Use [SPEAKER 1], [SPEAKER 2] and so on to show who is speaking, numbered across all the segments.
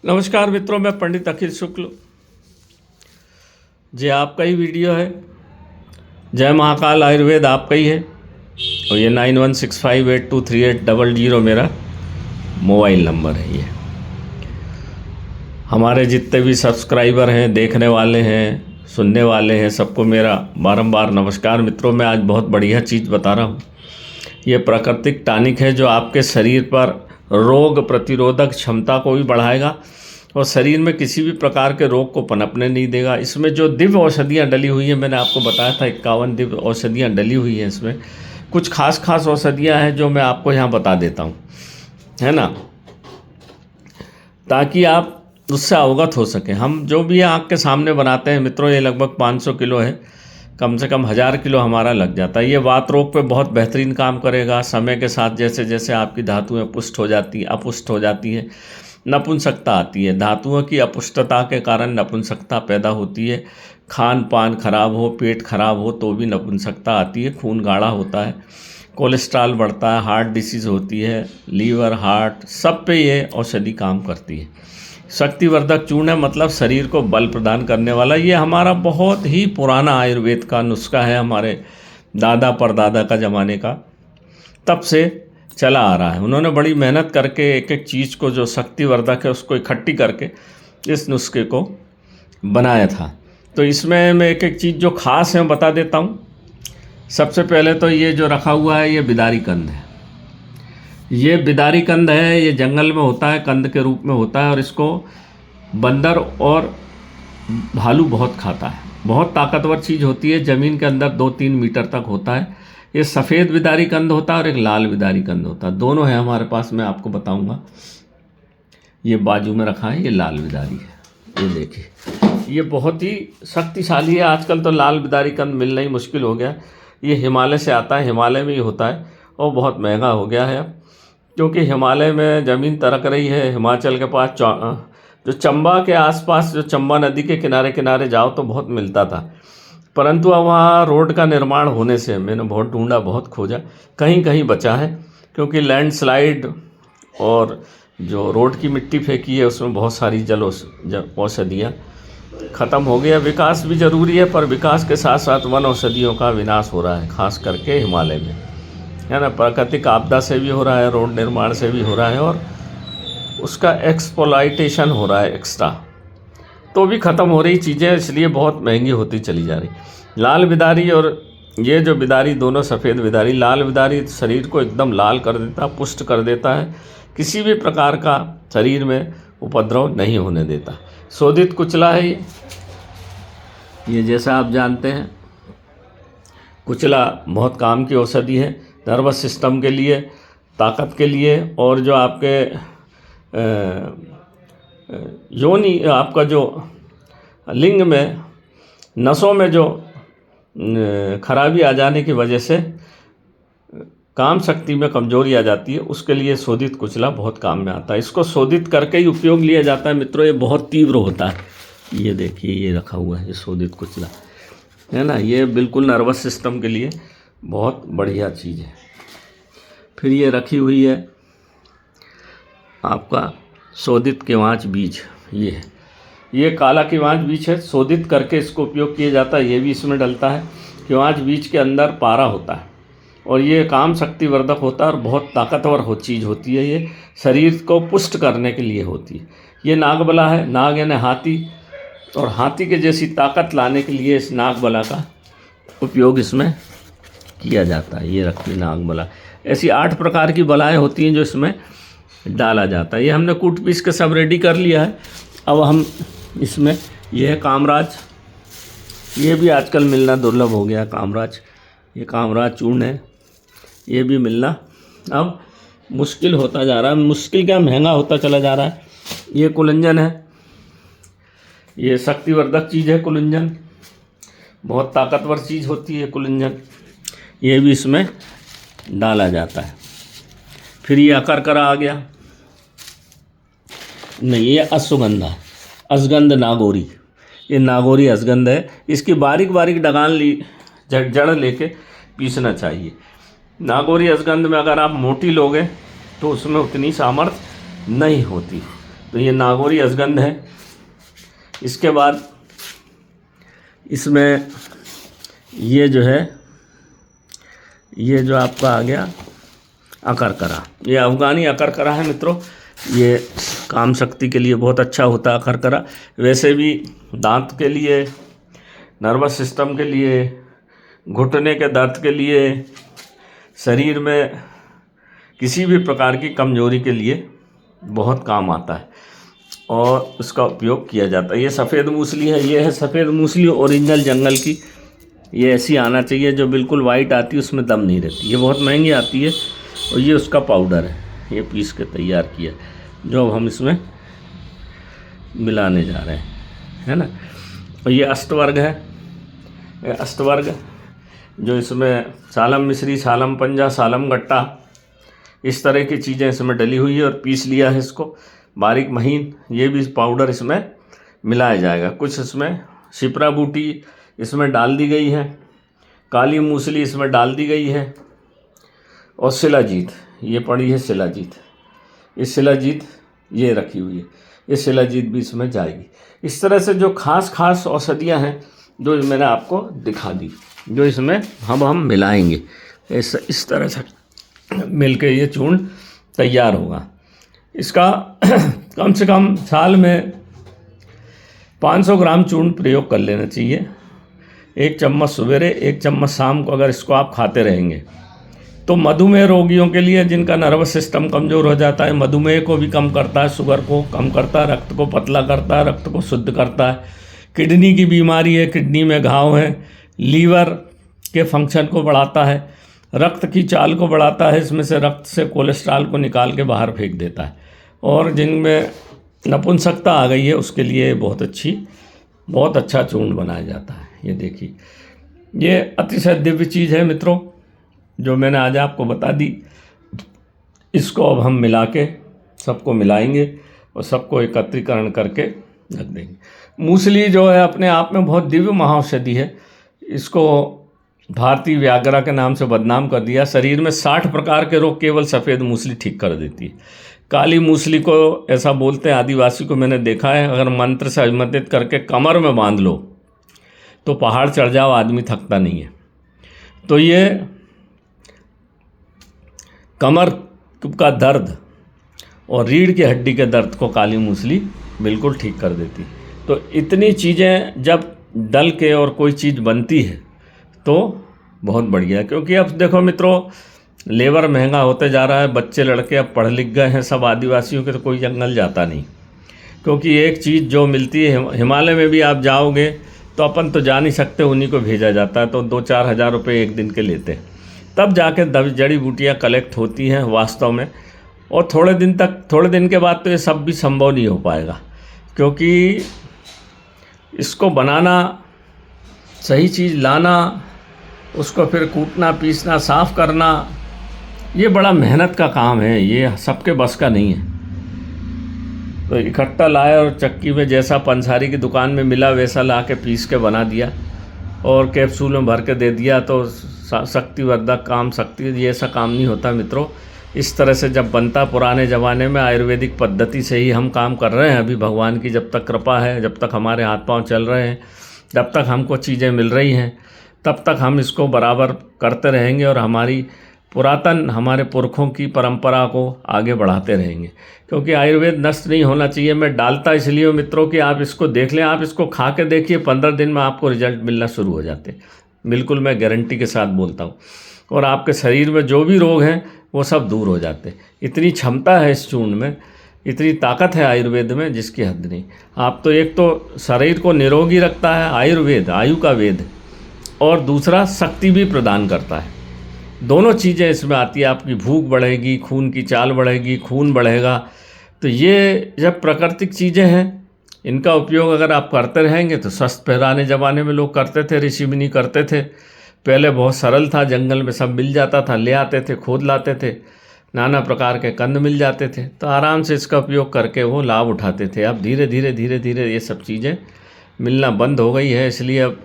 [SPEAKER 1] नमस्कार मित्रों, मैं पंडित अखिल शुक्ल। ये आपका ही वीडियो है। जय महाकाल आयुर्वेद आपका ही है और ये 9165823800 मेरा मोबाइल नंबर है। ये हमारे जितने भी सब्सक्राइबर हैं, देखने वाले हैं, सुनने वाले हैं, सबको मेरा बारंबार नमस्कार। मित्रों, मैं आज बहुत बढ़िया चीज़ बता रहा हूँ। ये प्राकृतिक टॉनिक है जो आपके शरीर पर रोग प्रतिरोधक क्षमता को भी बढ़ाएगा और शरीर में किसी भी प्रकार के रोग को पनपने नहीं देगा। इसमें जो दिव्य औषधियाँ डली हुई हैं, मैंने आपको बताया था 51 दिव्य औषधियाँ डली हुई हैं। इसमें कुछ खास औषधियाँ हैं जो मैं आपको यहाँ बता देता हूँ, है ना, ताकि आप उससे अवगत हो सकें। हम जो भी आँख के सामने बनाते हैं मित्रों, ये लगभग 500 किलो है, कम से कम 1000 किलो हमारा लग जाता है। ये वात रोग पे बहुत बेहतरीन काम करेगा। समय के साथ जैसे जैसे आपकी धातुएं अपुष्ट हो जाती हैं, नपुंसकता आती है। धातुओं की अपुष्टता के कारण नपुंसकता पैदा होती है। खान पान खराब हो, पेट खराब हो तो भी नपुंसकता आती है। खून गाढ़ा होता है, कोलेस्ट्रॉल बढ़ता है, हार्ट डिसीज़ होती है, लीवर, हार्ट, सब पे ये औषधि काम करती है। शक्तिवर्धक चूर्ण है, मतलब शरीर को बल प्रदान करने वाला। ये हमारा बहुत ही पुराना आयुर्वेद का नुस्खा है, हमारे दादा परदादा का ज़माने का, तब से चला आ रहा है। उन्होंने बड़ी मेहनत करके एक एक चीज़ को जो शक्तिवर्धक है उसको इकट्ठी करके इस नुस्खे को बनाया था। तो इसमें मैं एक एक चीज़ जो खास है बता देता हूँ। सबसे पहले तो ये जो रखा हुआ है ये बिदारी कंद है। ये बिदारी कंद है, ये जंगल में होता है, कंद के रूप में होता है और इसको बंदर और भालू बहुत खाता है। बहुत ताकतवर चीज़ होती है, ज़मीन के अंदर 2-3 मीटर तक होता है। ये सफ़ेद बिदारी कंद होता है और एक लाल बिदारी कंद होता है, दोनों है हमारे पास। मैं आपको बताऊंगा। ये बाजू में रखा है, ये लाल बिदारी है। ये देखिए, ये बहुत ही शक्तिशाली है। आजकल तो लाल बिदारी कंद मिलना ही मुश्किल हो गया। ये हिमालय से आता है, हिमालय में ही होता है और बहुत महंगा हो गया है अब, क्योंकि हिमालय में ज़मीन तरक रही है। हिमाचल के पास जो चंबा के आसपास, जो चंबा नदी के किनारे किनारे जाओ तो बहुत मिलता था, परंतु अब वहाँ रोड का निर्माण होने से मैंने बहुत ढूंढा, बहुत खोजा, कहीं कहीं बचा है। क्योंकि लैंडस्लाइड और जो रोड की मिट्टी फेंकी है उसमें बहुत सारी जल औषधियाँ ख़त्म हो गया। विकास भी ज़रूरी है, पर विकास के साथ साथ वन औषधियों का विनाश हो रहा है, खास करके हिमालय में, है ना। प्राकृतिक आपदा से भी हो रहा है, रोड निर्माण से भी हो रहा है और उसका एक्सप्लॉइटेशन हो रहा है एक्स्ट्रा, तो भी ख़त्म हो रही चीज़ें, इसलिए बहुत महंगी होती चली जा रही। लाल बिदारी और ये जो बिदारी, दोनों सफ़ेद बिदारी, लाल बिदारी शरीर को एकदम लाल कर देता, पुष्ट कर देता है, किसी भी प्रकार का शरीर में उपद्रव नहीं होने देता। शोधित कुचला है ये जैसा आप जानते हैं, कुचला बहुत काम की औषधि है, नर्वस सिस्टम के लिए, ताकत के लिए, और जो आपके योनि, आपका जो लिंग में, नसों में जो खराबी आ जाने की वजह से काम शक्ति में कमजोरी आ जाती है, उसके लिए शोधित कुचला बहुत काम में आता है। इसको शोधित करके ही उपयोग लिया जाता है मित्रों। ये बहुत तीव्र होता है। ये देखिए, ये रखा हुआ है, ये शोधित कुचला है ना। ये बिल्कुल नर्वस सिस्टम के लिए बहुत बढ़िया चीज़ है। फिर ये रखी हुई है आपका शोधित केवांच बीज। ये काला केवांच बीज है, शोधित करके इसको उपयोग किया जाता है। ये भी इसमें डलता है। केवांच बीज के अंदर पारा होता है और ये काम शक्तिवर्धक होता है और बहुत ताकतवर चीज़ होती है। ये शरीर को पुष्ट करने के लिए होती है। ये नागबला है, नाग यानी हाथी, और हाथी के जैसी ताकत लाने के लिए इस नागबला का उपयोग इसमें किया जाता है। ये रखी नागबला। ऐसी 8 प्रकार की बलाएँ होती हैं जो इसमें डाला जाता है। ये हमने कूट पीस के सब रेडी कर लिया है। अब हम इसमें, ये है कामराज, ये भी आजकल मिलना दुर्लभ हो गया कामराज। ये कामराज चूर्ण है, ये भी मिलना अब मुश्किल होता जा रहा है। मुश्किल क्या, महंगा होता चला जा रहा है। ये कुलंजन है, ये शक्तिवर्धक चीज़ है कुलंजन, बहुत ताकतवर चीज़ होती है कुलंजन। ये भी इसमें डाला जाता है। फिर ये अकरकरा आ गया, नहीं, ये अश्वगंधा, अश्वगंध नागौरी। ये नागौरी अश्वगंध है। इसकी बारीक बारीक डगान जड़ लेके पीसना चाहिए। नागौरी अश्वगंध में अगर आप मोटी लोगे तो उसमें उतनी सामर्थ्य नहीं होती, तो ये नागौरी अश्वगंध है। इसके बाद इसमें ये जो है, ये जो आपका आ गया अकरकरा, ये अफ़गानी अकरकरा है मित्रों। ये काम शक्ति के लिए बहुत अच्छा होता है अकरकरा। वैसे भी दांत के लिए, नर्वस सिस्टम के लिए, घुटने के दर्द के लिए, शरीर में किसी भी प्रकार की कमजोरी के लिए बहुत काम आता है और उसका उपयोग किया जाता है। ये सफ़ेद मूसली है, ये है सफ़ेद मूसली ओरिजिनल जंगल की। ये ऐसी आना चाहिए जो बिल्कुल वाइट आती है, उसमें दम नहीं रहती। ये बहुत महंगी आती है और ये उसका पाउडर है, ये पीस के तैयार किया जो अब हम इसमें मिलाने जा रहे हैं, है ना। और ये अष्टवर्ग है, ये अष्टवर्ग जो इसमें सालम मिश्री, सालम पंजा, सालम गट्टा, इस तरह की चीज़ें इसमें डली हुई है और पीस लिया है इसको बारीक महीन। ये भी पाउडर इसमें मिलाया जाएगा। कुछ इसमें शिप्रा बूटी इसमें डाल दी गई है, काली मूसली इसमें डाल दी गई है और शिलाजीत, ये पड़ी है शिलाजीत। ये शिलाजीत ये रखी हुई है, ये शिलाजीत भी इसमें जाएगी। इस तरह से जो खास खास औषधियाँ हैं जो मैंने आपको दिखा दी, जो इसमें हम मिलाएंगे। इस तरह से मिलके ये चूर्ण तैयार होगा। इसका कम से कम साल में 500 ग्राम चूर्ण प्रयोग कर लेना चाहिए। 1 चम्मच सवेरे, 1 चम्मच शाम को अगर इसको आप खाते रहेंगे तो मधुमेह रोगियों के लिए, जिनका नर्वस सिस्टम कमज़ोर हो जाता है, मधुमेह को भी कम करता है, शुगर को कम करता है, रक्त को पतला करता है, रक्त को शुद्ध करता है। किडनी की बीमारी है, किडनी में घाव है, लीवर के फंक्शन को बढ़ाता है, रक्त की चाल को बढ़ाता है, इसमें से रक्त से कोलेस्ट्रॉल को निकाल के बाहर फेंक देता है। और जिनमें नपुंसकता आ गई है उसके लिए बहुत अच्छा चूर्ण बनाया जाता है। ये देखिए, ये अतिशय दिव्य चीज़ है मित्रों जो मैंने आज आपको बता दी। इसको अब हम मिला के सबको मिलाएंगे और सबको एकत्रीकरण करके रख देंगे। मूसली जो है अपने आप में बहुत दिव्य महाऔषधि है। इसको भारतीय व्याघ्रा के नाम से बदनाम कर दिया। शरीर में 60 प्रकार के रोग केवल सफ़ेद मूसली ठीक कर देती है। काली मूसली को ऐसा बोलते हैं आदिवासी को, मैंने देखा है, अगर मंत्र से अभिमंत्रित करके कमर में बांध लो तो पहाड़ चढ़ जाओ, आदमी थकता नहीं है। तो ये कमर का दर्द और रीढ़ की हड्डी के दर्द को काली मूसली बिल्कुल ठीक कर देती। तो इतनी चीज़ें जब डल के और कोई चीज़ बनती है तो बहुत बढ़िया है। क्योंकि अब देखो मित्रों, लेबर महंगा होते जा रहा है, बच्चे लड़के अब पढ़ लिख गए हैं सब आदिवासियों के, तो कोई जंगल जाता नहीं। क्योंकि एक चीज़ जो मिलती है, हिमालय में भी आप जाओगे तो अपन तो जा नहीं सकते, उन्हीं को भेजा जाता है, तो 2-4 हज़ार रुपये एक दिन के लेते हैं, तब जाके जड़ी बूटियाँ कलेक्ट होती हैं वास्तव में। और थोड़े दिन के बाद तो ये सब भी संभव नहीं हो पाएगा, क्योंकि इसको बनाना, सही चीज़ लाना, उसको फिर कूटना, पीसना, साफ़ करना, ये बड़ा मेहनत का काम है, ये सबके बस का नहीं है। तो इकट्ठा लाया और चक्की में जैसा पंसारी की दुकान में मिला वैसा ला के पीस के बना दिया और कैप्सूल में भर के दे दिया तो शक्तिवर्धक काम, ये ऐसा काम नहीं होता मित्रों। इस तरह से जब बनता, पुराने ज़माने में आयुर्वेदिक पद्धति से ही हम काम कर रहे हैं। अभी भगवान की जब तक कृपा है, जब तक हमारे हाथ पांव चल रहे हैं, जब तक हमको चीज़ें मिल रही हैं, तब तक हम इसको बराबर करते रहेंगे और हमारी पुरातन, हमारे पुरखों की परंपरा को आगे बढ़ाते रहेंगे। क्योंकि आयुर्वेद नष्ट नहीं होना चाहिए। मैं डालता इसलिए मित्रों कि आप इसको देख लें, आप इसको खा के देखिए, 15 दिन में आपको रिजल्ट मिलना शुरू हो जाते, बिल्कुल मैं गारंटी के साथ बोलता हूँ। और आपके शरीर में जो भी रोग हैं वो सब दूर हो जाते। इतनी क्षमता है इस चूर्ण में, इतनी ताकत है आयुर्वेद में जिसकी हद नहीं। आप तो एक तो शरीर को निरोगी रखता है आयुर्वेद, आयु का वेद, और दूसरा शक्ति भी प्रदान करता है। दोनों चीज़ें इसमें आती है। आपकी भूख बढ़ेगी, खून की चाल बढ़ेगी, खून बढ़ेगा। तो ये जब प्राकृतिक चीज़ें हैं, इनका उपयोग अगर आप करते रहेंगे तो स्वस्थ। पुराने ज़माने में लोग करते थे, ऋषि मुनि करते थे। पहले बहुत सरल था, जंगल में सब मिल जाता था, ले आते थे, खोद लाते थे, नाना प्रकार के कंद मिल जाते थे, तो आराम से इसका उपयोग करके वो लाभ उठाते थे। अब धीरे धीरे ये सब चीज़ें मिलना बंद हो गई है, इसलिए अब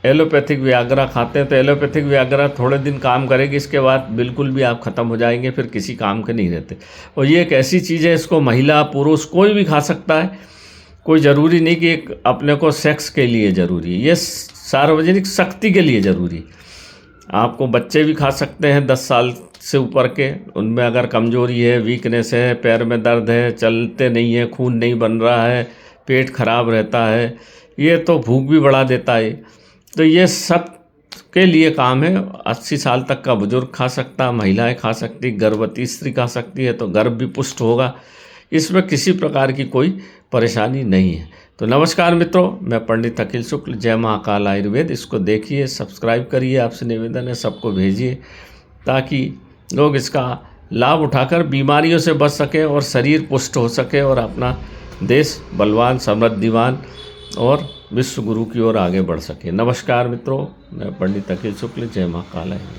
[SPEAKER 1] एलोपैथिक वियाग्रा खाते हैं तो एलोपैथिक वियाग्रा थोड़े दिन काम करेगी, इसके बाद बिल्कुल भी आप ख़त्म हो जाएंगे, फिर किसी काम के नहीं रहते। और ये एक ऐसी चीज़ है, इसको महिला पुरुष कोई भी खा सकता है, कोई ज़रूरी नहीं कि एक अपने को सेक्स के लिए ज़रूरी है, ये सार्वजनिक शक्ति के लिए ज़रूरी। आपको बच्चे भी खा सकते हैं 10 साल से ऊपर के, उनमें अगर कमज़ोरी है, वीकनेस है, पैर में दर्द है, चलते नहीं है, खून नहीं बन रहा है, पेट खराब रहता है, ये तो भूख भी बढ़ा देता है। तो ये सब के लिए काम है। 80 साल तक का बुजुर्ग खा सकता, महिलाएं खा सकती, गर्भवती स्त्री खा सकती है, तो गर्भ भी पुष्ट होगा, इसमें किसी प्रकार की कोई परेशानी नहीं है। तो नमस्कार मित्रों, मैं पंडित अखिल शुक्ल, जय महाकाल आयुर्वेद। इसको देखिए, सब्सक्राइब करिए, आपसे निवेदन है सबको भेजिए, ताकि लोग इसका लाभ उठाकर बीमारियों से बच सकें और शरीर पुष्ट हो सके और अपना देश बलवान, समृद्धिवान और विश्व गुरु की ओर आगे बढ़ सके। नमस्कार मित्रों, मैं पंडित अखिल शुक्ल, जय महाकाल आयुर्वेद।